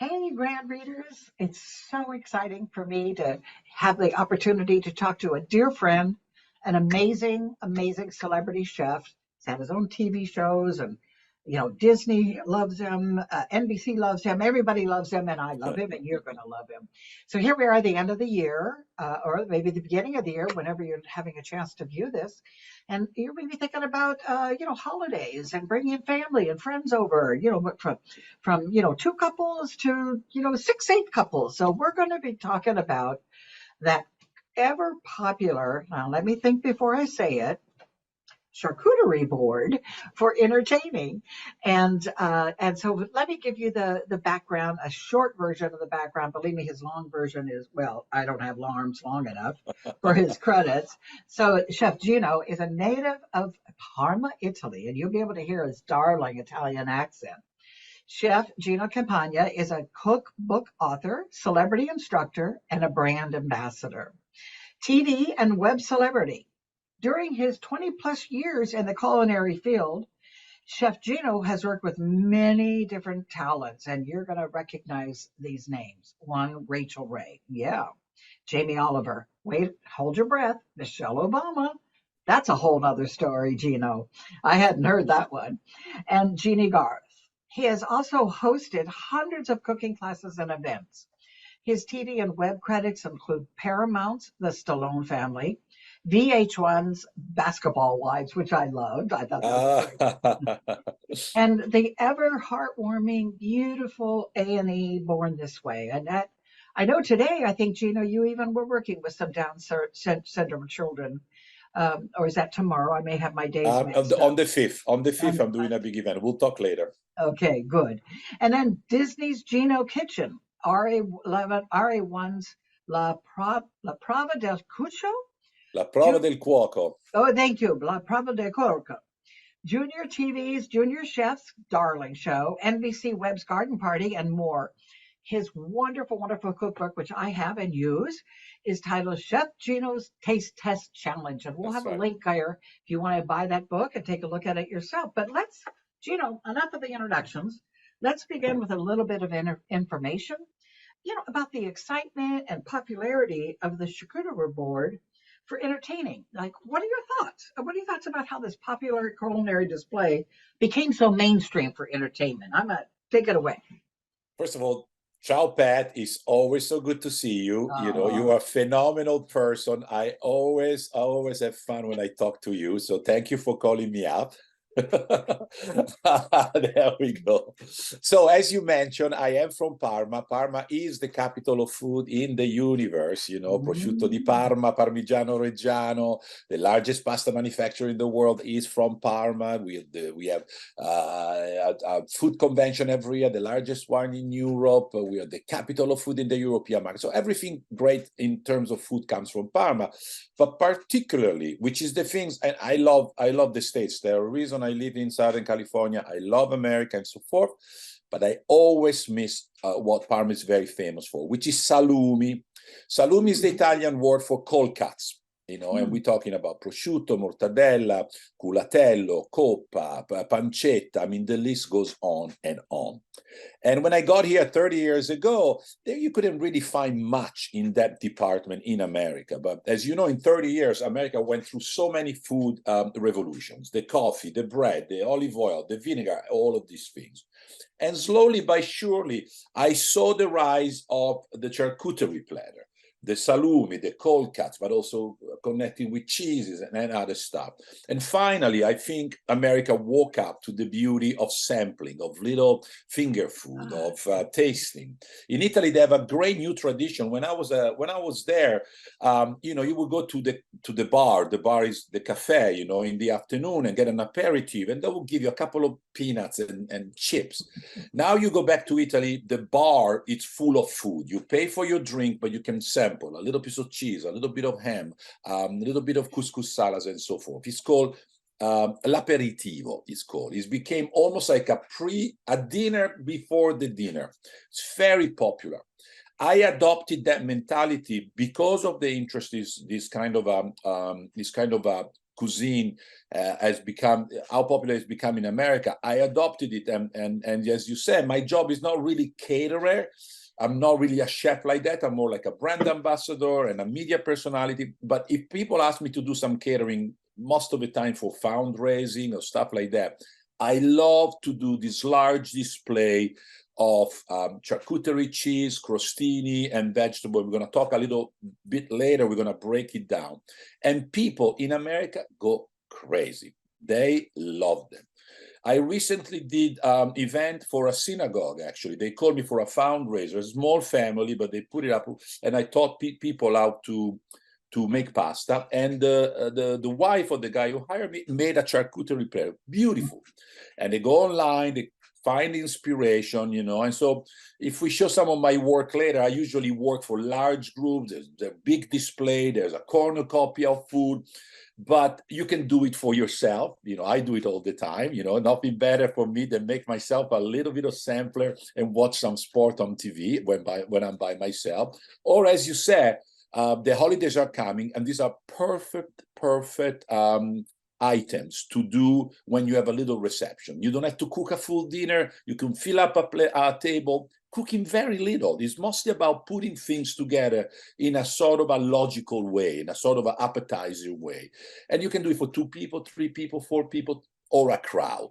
Hey, Grand Readers. It's so exciting for me to have the opportunity to talk to a dear friend, an amazing, amazing celebrity chef. He's had his own TV shows, and Disney loves him, NBC loves him, everybody loves him, and I love him, and you're going to love him. So here we are at the end of the year, or maybe the beginning of the year, whenever you're having a chance to view this. And you're maybe thinking about, holidays and bringing family and friends over, from two couples to, six, eight couples. So we're going to be talking about that ever popular, now let me think before I say it, charcuterie board for entertaining. And so let me give you the background, a short version of the background. Believe me, his long version is, well, I don't have arms long enough for his credits. So Chef Gino is a native of Parma, Italy, and you'll be able to hear his darling Italian accent. Chef Gino Campagna is a cookbook author, celebrity instructor, and a brand ambassador. TV and web celebrity. During his 20 plus years in the culinary field, Chef Gino has worked with many different talents, and you're going to recognize these names. One, Rachel Ray. Yeah. Jamie Oliver. Wait, hold your breath. Michelle Obama. That's a whole nother story, Gino. I hadn't heard that one. And Jeannie Garth. He has also hosted hundreds of cooking classes and events. His TV and web credits include Paramount's The Stallone Family, VH1's Basketball Wives, which I loved. I thought that was great. And the ever heartwarming, beautiful A&E Born This Way. And that, I know today, I think, Gino, you even were working with some Down syndrome children. Or is that tomorrow? I may have my days mixed on the 5th. On the 5th, I'm doing a big event. We'll talk later. Okay, good. And then Disney's Gino Kitchen, RA1's La Prova del Cuccio? La Prova del Cuoco. Oh, thank you. La Prova del Cuoco. Junior TV's Junior Chef's Darling Show, NBC Web's Garden Party, and more. His wonderful, wonderful cookbook, which I have and use, is titled Chef Gino's Taste Test Challenge. And we'll have a link here if you want to buy that book and take a look at it yourself. But Gino, enough of the introductions. Let's begin with a little bit of information, about the excitement and popularity of the charcuterie board for entertaining. Like, what are your thoughts? What are your thoughts about how this popular culinary display became so mainstream for entertainment? Take it away. First of all, ciao, Pat. It's always so good to see you. You are a phenomenal person. I always have fun when I talk to you. So thank you for calling me up. There we go. So as you mentioned, I am from Parma. Parma is the capital of food in the universe. Prosciutto di Parma, Parmigiano Reggiano, the largest pasta manufacturer in the world is from Parma. We have a food convention every year, the largest one in Europe. We are the capital of food in the European market. So everything great in terms of food comes from Parma. But particularly, which is the things, and I love the States. There are reasons I live in Southern California. I love America and so forth. But I always miss what Parma is very famous for, which is salumi. Salumi is the Italian word for cold cuts. And we're talking about prosciutto, mortadella, culatello, coppa, pancetta. I mean, the list goes on and on. And when I got here 30 years ago, there you couldn't really find much in that department in America. But as you know, in 30 years, America went through so many food revolutions: the coffee, the bread, the olive oil, the vinegar, all of these things. And slowly but surely, I saw the rise of the charcuterie platter, the salumi, the cold cuts, but also connecting with cheeses and other stuff. And finally, I think America woke up to the beauty of sampling, of little finger food, of tasting. In Italy, they have a great new tradition. When I was there, you would go to the bar. The bar is the cafe, in the afternoon, and get an aperitif, and they will give you a couple of peanuts and chips. Now you go back to Italy, the bar, it's full of food. You pay for your drink, but you can sample a little piece of cheese, a little bit of ham, a little bit of couscous salads, and so forth. It's called l'aperitivo. It became almost like a dinner before the dinner. It's very popular. I adopted that mentality because of the interest this kind of cuisine has become, how popular it's become in America, I adopted it. And as you said, my job is not really caterer. I'm not really a chef like that. I'm more like a brand ambassador and a media personality. But if people ask me to do some catering, most of the time for fundraising or stuff like that, I love to do this large display of charcuterie, cheese, crostini, and vegetable. We're going to talk a little bit later. We're going to break it down. And people in America go crazy. They love them. I recently did an event for a synagogue, actually. They called me for a fundraiser, a small family, but they put it up, and I taught people how to make pasta. And the wife of the guy who hired me made a charcuterie plate, beautiful. And they go online, they find inspiration, you know. And so if we show some of my work later, I usually work for large groups. There's a big display, there's a cornucopia of food, but you can do it for yourself. You know, I do it all the time. You know, nothing better for me than make myself a little bit of sampler and watch some sport on TV when I'm by myself. Or as you said, the holidays are coming, and these are perfect items to do when you have a little reception. You don't have to cook a full dinner. You can fill up a table. Cooking very little. It's mostly about putting things together in a sort of a logical way, in a sort of an appetizer way. And you can do it for 2 people, 3 people, 4 people, or a crowd.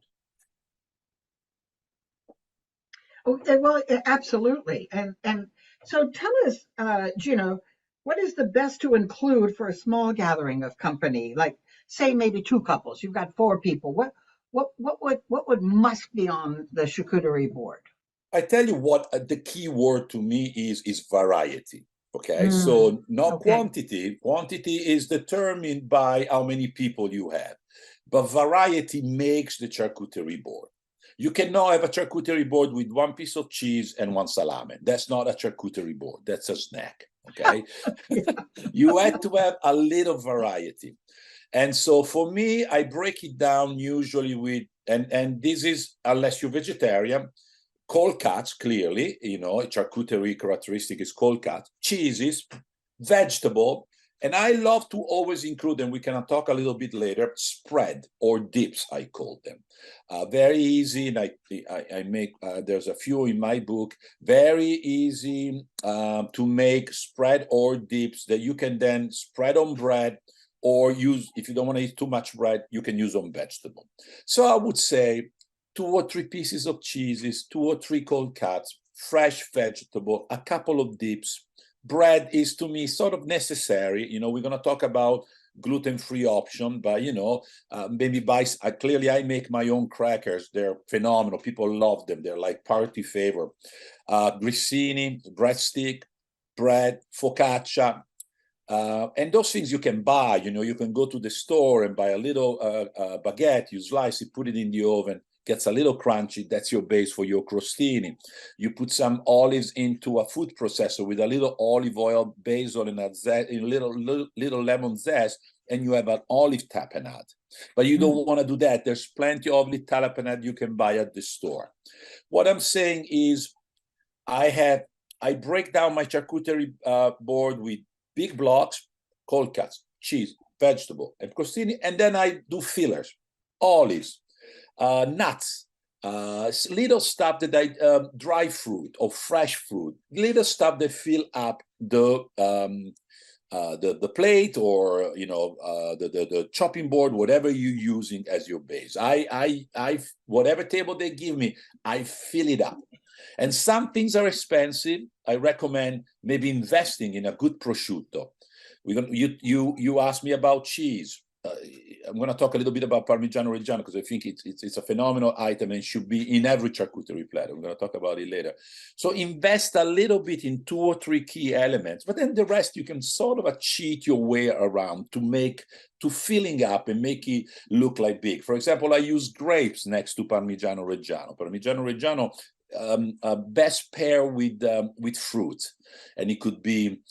Okay, well, absolutely. And so tell us, Gino, what is the best to include for a small gathering of company? Like, say maybe 2 couples. You've got 4 people. What would must be on the charcuterie board? I tell you what, the key word to me is variety. Okay, so not Okay. quantity. Quantity is determined by how many people you have, but variety makes the charcuterie board. You cannot have a charcuterie board with 1 piece of cheese and 1 salami. That's not a charcuterie board. That's a snack. Okay, you have to have a little variety. And so for me, I break it down usually with, and this is, unless you're vegetarian, cold cuts, clearly, you know, charcuterie characteristic is cold cut, cheeses, vegetable, and I love to always include, and we can talk a little bit later, spread or dips, I call them. Very easy, and I make, there's a few in my book, very easy to make spread or dips that you can then spread on bread, or use, if you don't want to eat too much bread, you can use on vegetable. So I would say 2 or 3 pieces of cheeses, 2 or 3 cold cuts, fresh vegetable, a couple of dips. Bread is, to me, sort of necessary. You know, we're going to talk about gluten-free option, but, you know, maybe clearly I make my own crackers. They're phenomenal. People love them. They're like party favorite. Grissini, breadstick, bread, focaccia. And those things you can buy. You know, you can go to the store and buy a little baguette, you slice it, put it in the oven, gets a little crunchy. That's your base for your crostini. You put some olives into a food processor with a little olive oil, basil, and a little lemon zest, and you have an olive tapenade. But you don't want to do that. There's plenty of olive tapenade you can buy at the store. What I'm saying is, I break down my charcuterie board with big blocks, cold cuts, cheese, vegetable, and crostini, and then I do fillers, olives, nuts, little stuff that I dry fruit or fresh fruit, little stuff that fill up the plate, or you know, the chopping board, whatever you're using as your base. I whatever table they give me, I fill it up. And some things are expensive. I recommend maybe investing in a good prosciutto. You asked me about cheese. I'm going to talk a little bit about Parmigiano Reggiano, because I think it's a phenomenal item and should be in every charcuterie platter. I'm going to talk about it later. So invest a little bit in 2 or 3 key elements, but then the rest you can sort of cheat your way around to filling up and make it look like big. For example, I use grapes next to Parmigiano Reggiano. Parmigiano Reggiano best pair with fruit, and it could be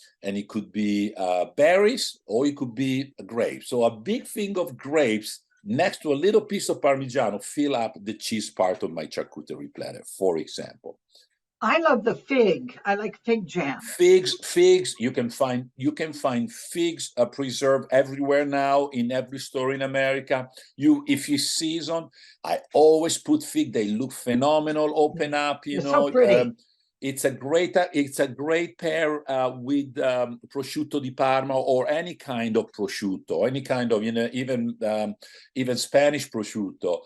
berries, or it could be grapes. So a big thing of grapes next to a little piece of Parmigiano fill up the cheese part of my charcuterie platter, for example. I love the fig. I like fig jam. Figs, you can find figs preserved everywhere now in every store in America. If you season, I always put fig. They look phenomenal, open up, They're so pretty. it's a great pair with prosciutto di Parma or any kind of prosciutto, any kind of, even Spanish prosciutto,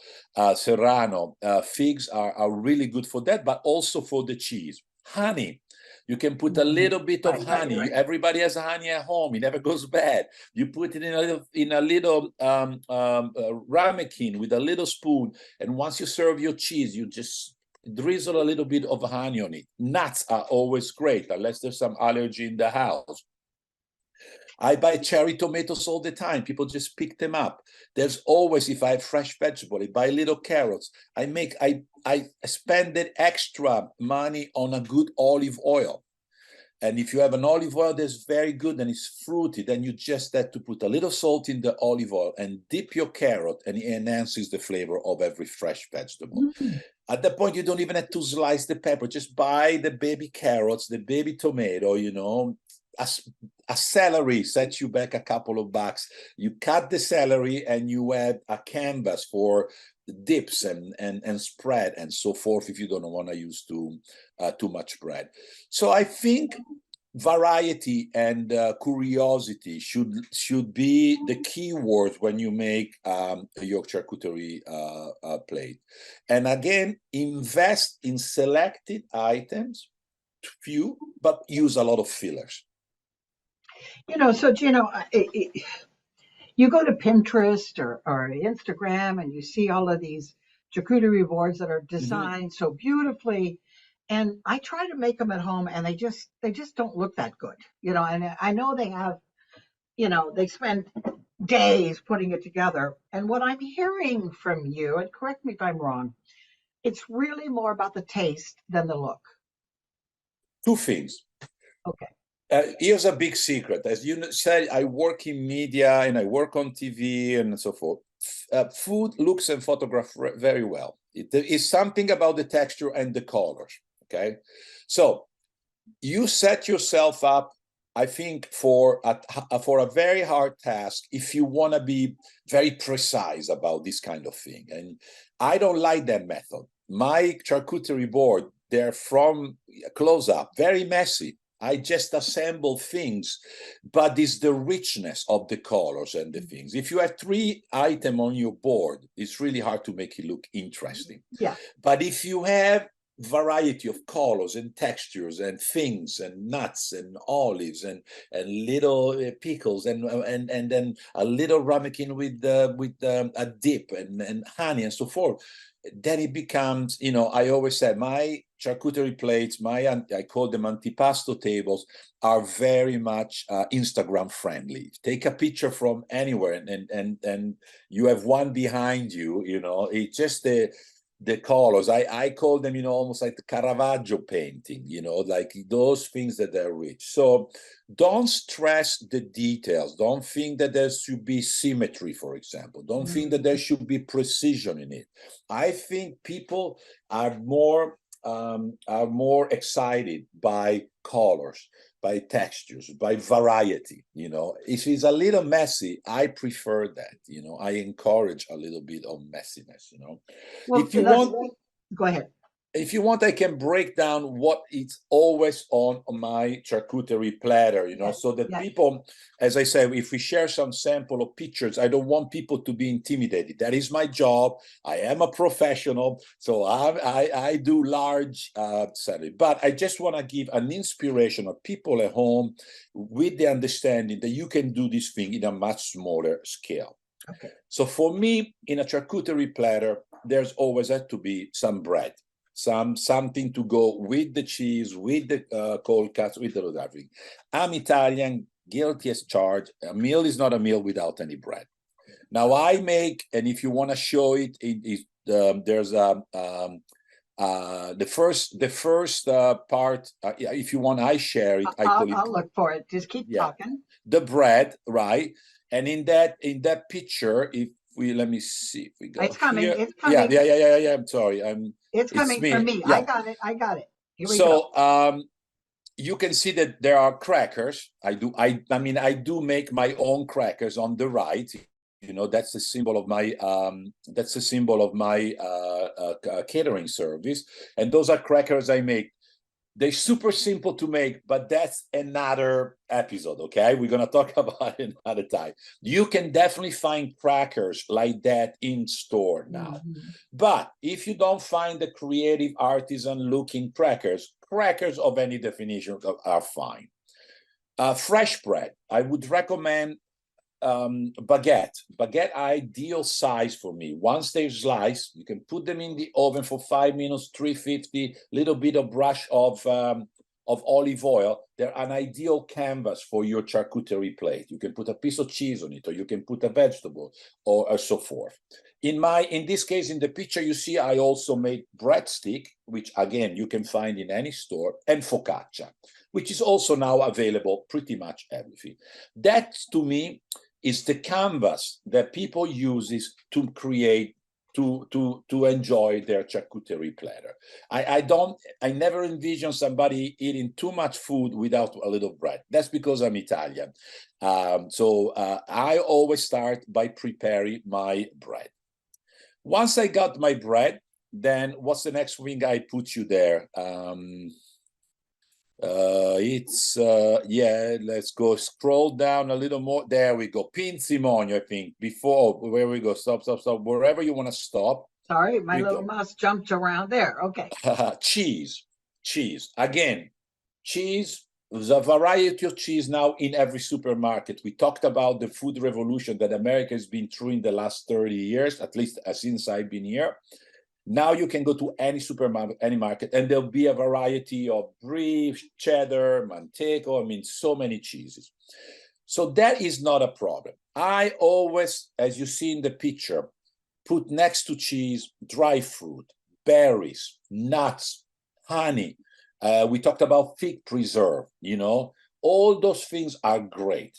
Serrano. Figs are really good for that, but also for the cheese. Honey. You can put a little bit of honey. Everybody has honey at home. It never goes bad. You put it in a little ramekin with a little spoon, and once you serve your cheese, you just drizzle a little bit of honey on it. Nuts are always great, unless there's some allergy in the house. I buy cherry tomatoes all the time. People just pick them up. There's always, if I have fresh vegetable, I buy little carrots. I spend that extra money on a good olive oil. And if you have an olive oil that's very good and it's fruity, then you just have to put a little salt in the olive oil and dip your carrot, and it enhances the flavor of every fresh vegetable. At that point, you don't even have to slice the pepper. Just buy the baby carrots, the baby tomato, a celery sets you back a couple of bucks. You cut the celery and you add a canvas for dips and spread and so forth, if you don't want to use too much bread. So I think variety and curiosity should be the key words when you make your charcuterie plate. And again, invest in selected items, few, but use a lot of fillers. So Gino, you go to Pinterest or Instagram and you see all of these charcuterie boards that are designed so beautifully. And I try to make them at home and they just don't look that good. And I know they have, they spend days putting it together. And what I'm hearing from you, and correct me if I'm wrong, it's really more about the taste than the look. Two things. Okay. Here's a big secret. As you said, I work in media and I work on TV and so forth. Food looks and photograph very well. It is something about the texture and the colors. Okay, so you set yourself up, I think, for a very hard task if you want to be very precise about this kind of thing. And I don't like that method. My charcuterie board, they're from close up, very messy. I just assemble things, but it's the richness of the colors and the things. If you have 3 items on your board, it's really hard to make it look interesting. Yeah. But if you have variety of colors and textures and things and nuts and olives and little pickles and then a little ramekin with a dip and honey and so forth, then it becomes, I always say my charcuterie plates, I call them antipasto tables, are very much Instagram friendly. Take a picture from anywhere and you have one behind you, it's just the colors. I call them, almost like the Caravaggio painting, like those things that are rich. So don't stress the details. Don't think that there should be symmetry, for example. Don't think that there should be precision in it. I think people are more excited by colors, by textures, by variety. If it's a little messy, I prefer that. I encourage a little bit of messiness. Well, If you want, go ahead. If you want, I can break down what is always on my charcuterie platter, so that people, as I say, if we share some sample of pictures, I don't want people to be intimidated. That is my job. I am a professional, so I do large salary. But I just want to give an inspiration of people at home with the understanding that you can do this thing in a much smaller scale. Okay. So for me, in a charcuterie platter, there's always had to be some bread. Something to go with the cheese, with the cold cuts, with the everything. I'm Italian, guilty as charged. A meal is not a meal without any bread. Now I make, and if you want to show it, there's the first part. If you want, I share it. I'll look for it. Just keep talking. The bread, right? And in that picture, let me see if we go. It's coming. Here. It's coming. Yeah. I'm sorry. It's coming for me. Yeah. I got it. Here we go. So you can see that there are crackers. I do make my own crackers on the right. You know, that's the symbol of my catering service. And those are crackers I make. They're super simple to make, but that's another episode, okay? We're going to talk about it another time. You can definitely find crackers like that in store now. Mm-hmm. But if you don't find the creative artisan-looking crackers, crackers of any definition are fine. Fresh bread, I would recommend baguette. Baguette ideal size for me. Once they're sliced, you can put them in the oven for 5 minutes, 350, little bit of brush of olive oil. They're an ideal canvas for your charcuterie plate. You can put a piece of cheese on it, or you can put a vegetable, or so forth. In this case, in the picture you see, I also made breadstick, which again you can find in any store, and focaccia, which is also now available pretty much everything. That to me is the canvas that people use to create, to enjoy their charcuterie platter. I never envision somebody eating too much food without a little bread. That's because I'm Italian. So I always start by preparing my bread. Once I got my bread, then what's the next thing I put you there? Let's go scroll down a little more. There we go. Pinzimonio, I think. Before, where we go. Stop. Wherever you want to stop. Sorry, my little mouse jumped around there. Okay. Cheese. Again, cheese. There's a variety of cheese now in every supermarket. We talked about the food revolution that America has been through in the last 30 years, at least since I've been here. Now you can go to any supermarket, any market, and there'll be a variety of brie, cheddar, manchego. I mean, so many cheeses. So that is not a problem. I always, as you see in the picture, put next to cheese dry fruit, berries, nuts, honey. We talked about fig preserve, you know. All those things are great.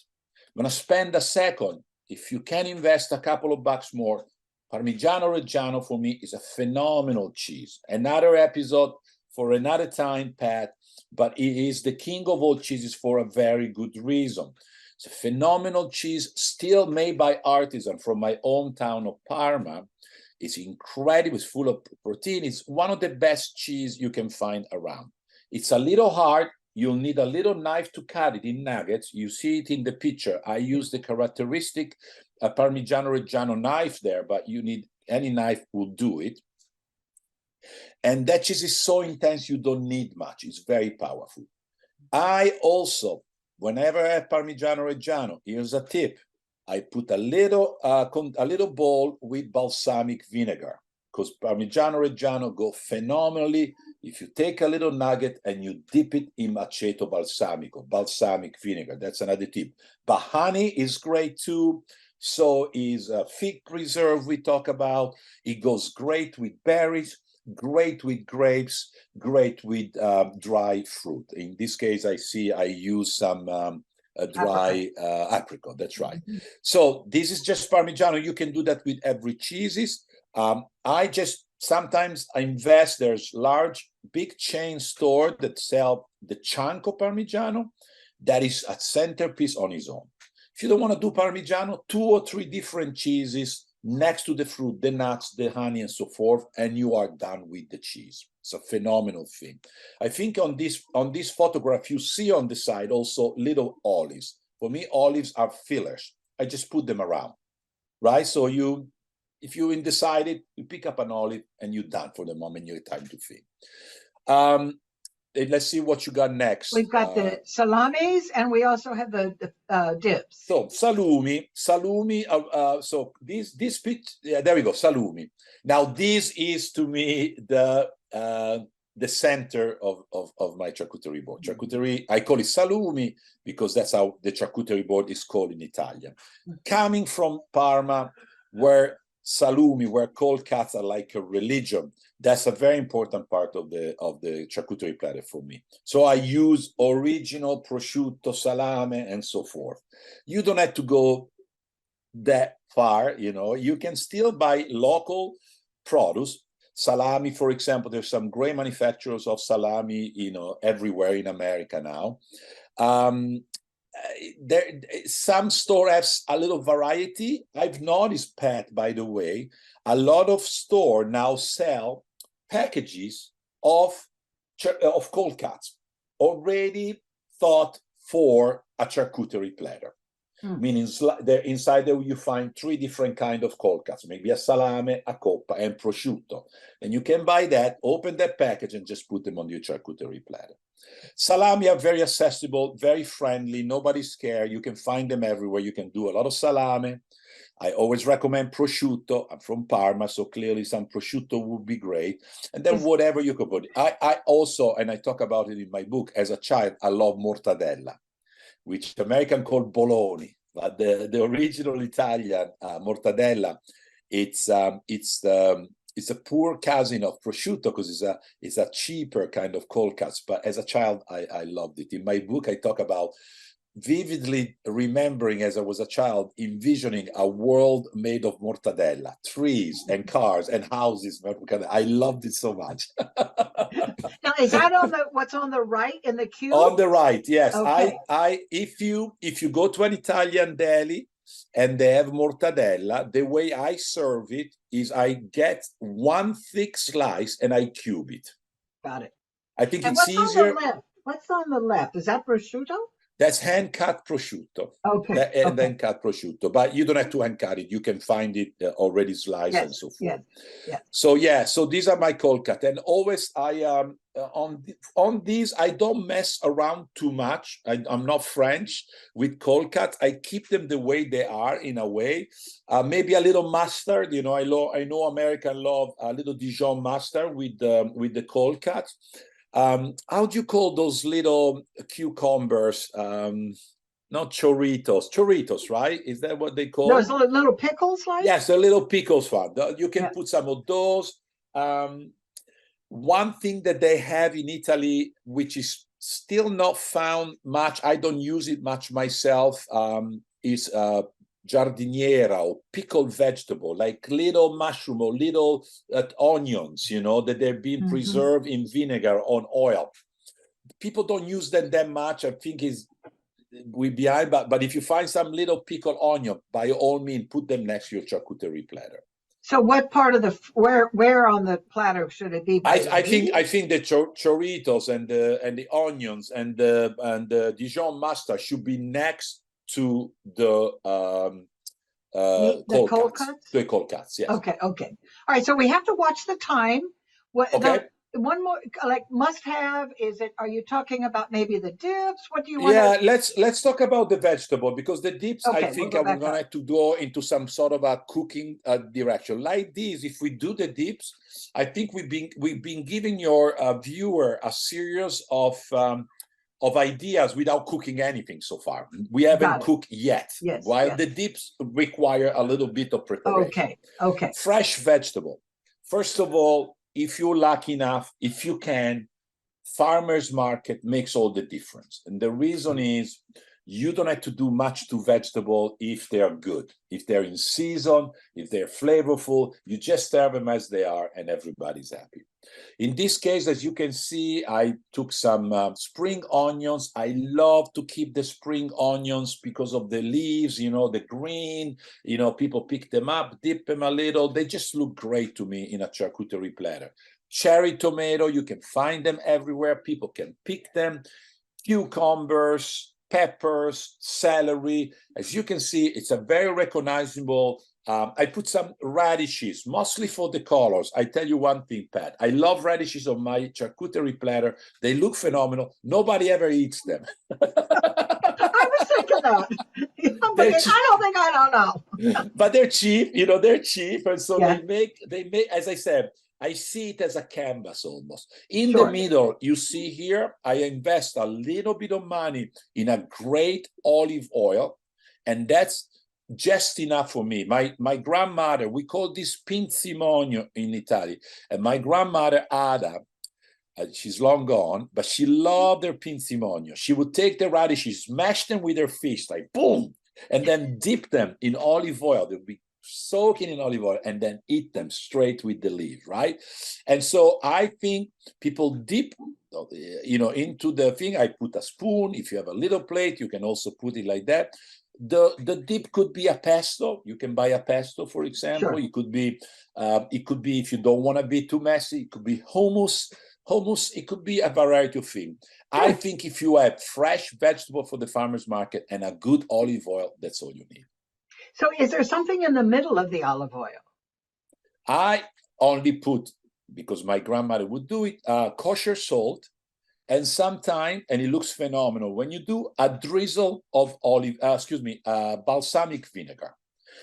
I'm going to spend a second. If you can invest a couple of bucks more, Parmigiano Reggiano for me is a phenomenal cheese. Another episode for another time, Pat, but it is the king of all cheeses for a very good reason. It's a phenomenal cheese, still made by artisan from my hometown of Parma. It's incredible, it's full of protein. It's one of the best cheese you can find around. It's a little hard. You'll need a little knife to cut it in nuggets. You see it in the picture. I use the characteristic Parmigiano Reggiano knife there, but you need any knife will do it. And that cheese is so intense, you don't need much. It's very powerful. I also, whenever I have Parmigiano Reggiano, here's a tip. I put a little bowl with balsamic vinegar, because Parmigiano Reggiano go phenomenally if you take a little nugget and you dip it in aceto balsamico, balsamic vinegar. That's another tip. But honey is great too. So is fig preserve we talk about. It goes great with berries, great with grapes, great with dry fruit. In this case, I use some dry apricot. That's right. Mm-hmm. So this is just Parmigiano. You can do that with every cheeses. I just sometimes invest. There's large, big chain store that sell the chunk of Parmigiano that is a centerpiece on its own. If you don't want to do Parmigiano, 2 or 3 different cheeses next to the fruit, the nuts, the honey, and so forth, and you are done with the cheese. It's a phenomenal thing. I think on this photograph, you see on the side also little olives. For me, olives are fillers. I just put them around, right? So if you decided, you pick up an olive and you're done for the moment. You have time to think. Let's see what you got next. We've got the salamis, and we also have the dips. So salumi. So this picture, yeah, there we go. Salumi. Now this is to me the center of my charcuterie board. Charcuterie, I call it salumi because that's how the charcuterie board is called in Italian. Coming from Parma, where salumi, where cold cuts are like a religion. That's a very important part of the charcuterie platter for me. So I use original prosciutto, salame, and so forth. You don't have to go that far, you know. You can still buy local produce, Salami, for example, there's some great manufacturers of salami, everywhere in America now. There, some store has a little variety. I've noticed, Pat, by the way, a lot of store now sell packages of cold cuts already thought for a charcuterie platter. Meaning inside there you find 3 different kind of cold cuts, maybe a salame, a coppa, and prosciutto. And you can buy that, open that package, and just put them on your charcuterie platter. Salami are very accessible, very friendly, nobody's scared. You can find them everywhere. You can do a lot of salami. I always recommend prosciutto. I'm from Parma, so clearly some prosciutto would be great. And then whatever you could put. I also, and I talk about it in my book, as a child, I love mortadella, which American call bologna, but the original Italian mortadella, it's a poor cousin of prosciutto because it's a cheaper kind of cold cuts. But as a child, I loved it. In my book, I talk about vividly remembering as I was a child, envisioning a world made of mortadella, trees and cars and houses. I loved it so much. Now, is that on what's on the right in the cube? On the right, yes. Okay. If you go to an Italian deli and they have mortadella, the way I serve it is I get 1 thick slice and I cube it. Got it. I think and it's easier. What's on the left? Is that prosciutto? That's hand-cut prosciutto. Okay. And then cut prosciutto. But you don't have to hand-cut it. You can find it already sliced and so forth. Yeah. So these are my cold cut. And always on these, I don't mess around too much. I'm not French with cold cuts. I keep them the way they are in a way. Maybe a little mustard. I know American love a little Dijon mustard with the cold cuts. How do you call those little cucumbers? Not chorritos, right? Is that what they call? Those little pickles, like? Yes, the little pickles one. You can put some of those. One thing that they have in Italy, which is still not found much, I don't use it much myself, is giardiniera or pickled vegetable, like little mushroom or little onions, that they're being preserved in vinegar on oil. People don't use them that much. I think we're behind, but if you find some little pickled onion, by all means, put them next to your charcuterie platter. So what part of where on the platter should it be? I think the chorritos and the onions and the Dijon mustard should be next to the cold cuts. The cold cuts, yes. Okay. All right, so we have to watch the time. Okay. One more, like must have, are you talking about maybe the dips? What do you want? Yeah, let's talk about the vegetable, because the dips, I think we're going to have to go into some sort of a cooking direction. Like this, if we do the dips, I think we've been giving your viewer a series of ideas without cooking anything so far. We haven't cooked yet, while the dips require a little bit of preparation. Okay. Fresh vegetable. First of all, if you're lucky enough, if you can, farmers market makes all the difference. And the reason is you don't have to do much to vegetable if they are good, if they're in season, if they're flavorful. You just serve them as they are and everybody's happy. In this case, as you can see, I took some spring onions. I love to keep the spring onions because of the leaves, the green, people pick them up, dip them a little. They just look great to me in a charcuterie platter. Cherry tomato, you can find them everywhere. People can pick them. Cucumbers, peppers, celery. As you can see, it's a very recognizable. I put some radishes, mostly for the colors. I tell you one thing, Pat. I love radishes on my charcuterie platter. They look phenomenal. Nobody ever eats them. I was thinking that. I don't know. But they're cheap. They're cheap, and so they make. As I said, I see it as a canvas almost. In the middle, you see here, I invest a little bit of money in a great olive oil, and that's just enough for me. My grandmother, we call this pinzimonio in Italy, and my grandmother Ada, she's long gone, but she loved her pinzimonio. She would take the radishes, smash them with her fist, like boom, and then dip them in olive oil. They'll be soaking in olive oil, and then eat them straight with the leaf, right? And so I think people dip, into the thing. I put a spoon. If you have a little plate, you can also put it like that. The dip could be a pesto. You can buy a pesto, for example. Sure. It could be if you don't want to be too messy, it could be hummus. It could be a variety of things. I think if you have fresh vegetable for the farmer's market and a good olive oil, that's all you need. So is there something in the middle of the olive oil? I only put, because my grandmother would do it, kosher salt, and sometimes, and it looks phenomenal, when you do a drizzle of balsamic vinegar.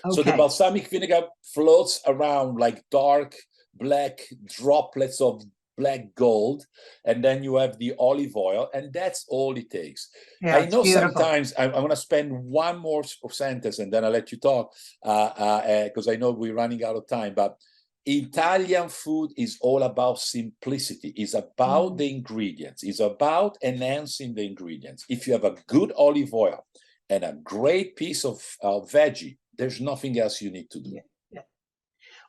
Okay. So the balsamic vinegar floats around like dark black droplets of black gold, and then you have the olive oil, and that's all it takes. Yeah, I know beautiful. sometimes I'm going to spend one more sentence and then I'll let you talk, because I know we're running out of time, but Italian food is all about simplicity. It's about the ingredients. It's about enhancing the ingredients. If you have a good olive oil and a great piece of veggie, there's nothing else you need to do. Yeah.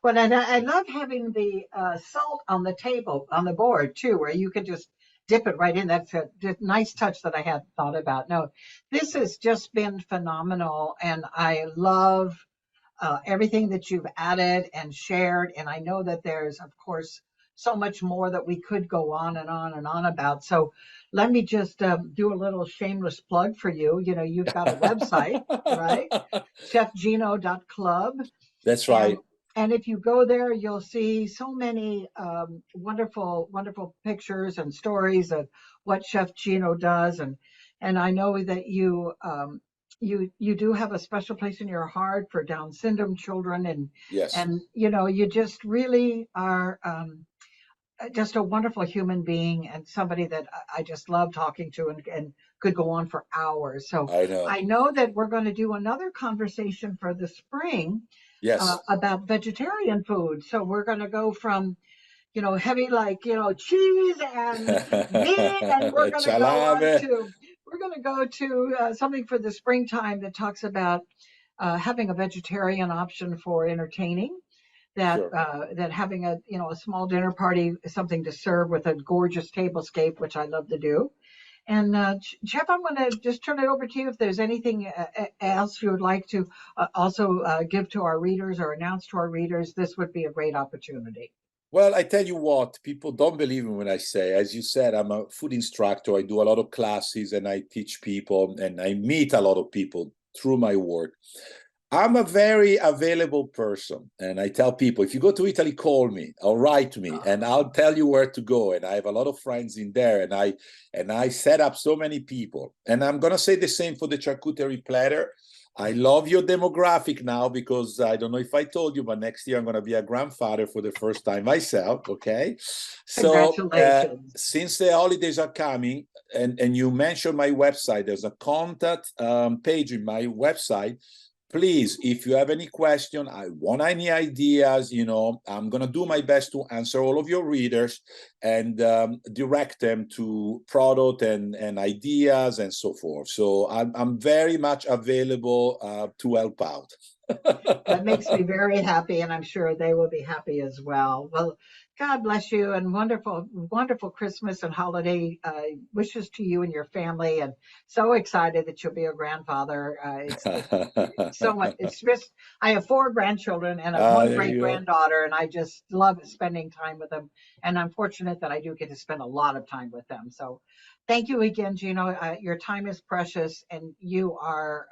Well, and I love having the salt on the table, on the board too, where you can just dip it right in. That's a nice touch that I hadn't thought about. No, this has just been phenomenal, and I love everything that you've added and shared. And I know that there's, of course, so much more that we could go on and on and on about. So let me just do a little shameless plug for you. You've got a website, right? chefgino.club. That's right. And if you go there, you'll see so many wonderful, wonderful pictures and stories of what Chef Gino does. And I know that you do have a special place in your heart for Down syndrome children, and yes, and you just really are just a wonderful human being, and somebody that I just love talking to, and could go on for hours. So I know that we're going to do another conversation for the spring. Yes. About vegetarian food. So we're going to go from heavy, like cheese and meat, and we're going to go to something for the springtime that talks about having a vegetarian option for entertaining. That having a small dinner party is something to serve with a gorgeous tablescape, which I love to do. And Jeff, I'm going to just turn it over to you. If there's anything else you would like to also give to our readers or announce to our readers, this would be a great opportunity. Well, I tell you what, people don't believe me when I say, as you said, I'm a food instructor. I do a lot of classes and I teach people and I meet a lot of people through my work. I'm a very available person, and I tell people, if you go to Italy, call me or write me, and I'll tell you where to go. And I have a lot of friends in there, and I set up so many people. And I'm gonna say the same for the charcuterie platter. I love your demographic now, because I don't know if I told you, but next year I'm going to be a grandfather for the first time myself. Okay. So since the holidays are coming, and you mentioned my website, there's a contact page in my website. Please, if you have any question, I want any ideas, I'm going to do my best to answer all of your readers and direct them to product and ideas and so forth. So I'm very much available to help out. That makes me very happy, and I'm sure they will be happy as well. Well, God bless you, and wonderful, wonderful Christmas and holiday wishes to you and your family. And so excited that you'll be a grandfather. It's so much. It's just, I have 4 grandchildren and one great granddaughter, and I just love spending time with them. And I'm fortunate that I do get to spend a lot of time with them. So thank you again, Gino. Your time is precious, and you are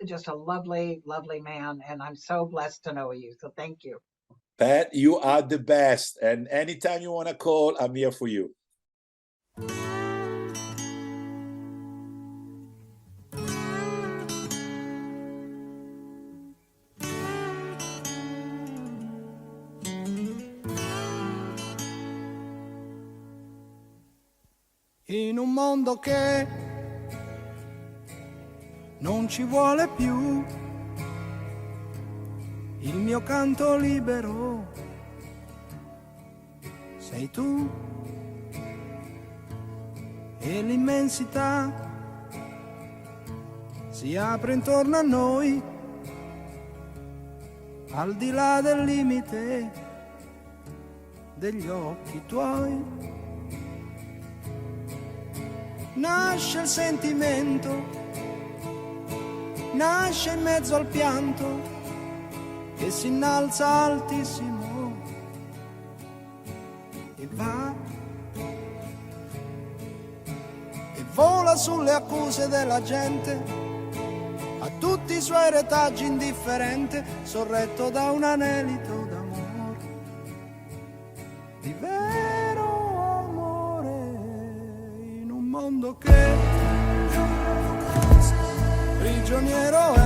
just a lovely, lovely man, and I'm so blessed to know you. So thank you. Pat, you are the best, and anytime you want to call, I'm here for you. In un mondo che non ci vuole più, il mio canto libero sei tu, e l'immensità si apre intorno a noi al di là del limite degli occhi tuoi. Nasce il sentimento, nasce in mezzo al pianto che si innalza altissimo e va e vola sulle accuse della gente, a tutti i suoi retaggi indifferente, sorretto da un anelito d'amore, di vero amore, in un mondo che prigioniero è.